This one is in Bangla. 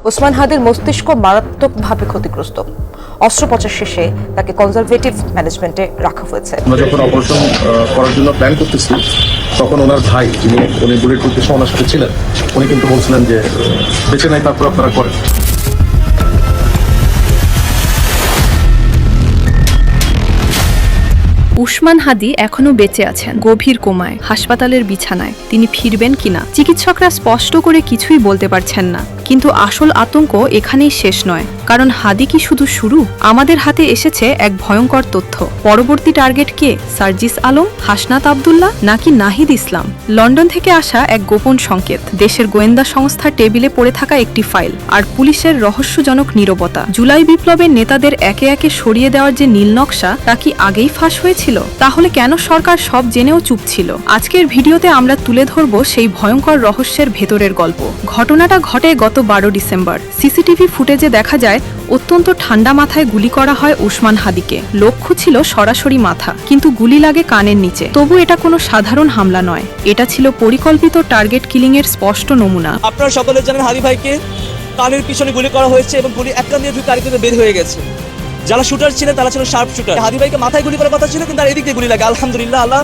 ওসমান হাদির মস্তিষ্ক মারাত্মকভাবে ক্ষতিগ্রস্ত। অস্ত্রোপচার শেষে তাকে কনজারভেটিভ ম্যানেজমেন্টে রাখা হয়েছে। আমরা যখন অপারেশন করার জন্য প্ল্যান করতেছি তখন ওনার ভাই উনি বুলেট প্রুফ দেশে ওনার সাথে ছিলেন, উনি কিন্তু বলছিলেন যে বেঁচে নাই, তারপর আপনারা করেন। উসমান হাদি এখনো বেঁচে আছেন, গভীর কোমায়, হাসপাতালের বিছানায়। তিনি ফিরবেন কিনা চিকিৎসকরা স্পষ্ট করে কিছুই বলতে পারছেন না। কিন্তু আসল আতঙ্ক এখানেই শেষ নয়, কারণ হাদি কি শুধু শুরু? আমাদের হাতে এসেছে এক ভয়ঙ্কর তথ্য। পরবর্তী টার্গেট কে? সার্জিস আলম, হাসনাত আব্দুল্লাহ নাকি নাহিদ ইসলাম? লন্ডন থেকে আসা এক গোপন সংকেত, দেশের গোয়েন্দা সংস্থার টেবিলে পড়ে থাকা একটি ফাইল, আর পুলিশের রহস্যজনক নীরবতা। জুলাই বিপ্লবের নেতাদের একে একে সরিয়ে দেওয়ার যে নীলনকশা, তা কি আগেই ফাঁস হয়েছিল? তাহলে কেন সরকার সব জেনেও চুপ ছিল? আজকের ভিডিওতে আমরা তুলে ধরব সেই ভয়ঙ্কর রহস্যের ভেতরের গল্প। ঘটনাটা ঘটে গত 12 ডিসেম্বর। সিসিটিভি ফুটেজে দেখা যায় অত্যন্ত ঠান্ডা মাথায় গুলি করা হয় উসমান হাদিকে। লক্ষ্য ছিল সরাসরি মাথা, কিন্তু গুলি লাগে কানের নিচে। তবু এটা কোনো সাধারণ হামলা নয়, এটা ছিল পরিকল্পিত টার্গেট কিলিং এর স্পষ্ট নমুনা। আপনারা সকলে জানেন হাদি ভাইকে কানের পিছনে গুলি করা হয়েছে এবং গুলি এক কান দিয়ে ঢুকে আরেক দিকে বের হয়ে গেছে। যারা শুটার ছিলেন তারা ছিল শার্প শুটার। হাদি ভাইকে মাথায় গুলি করার কথা ছিল, কিন্তু তার এদিক দিয়ে গুলি লাগে। আলহামদুলিল্লাহ, আল্লাহ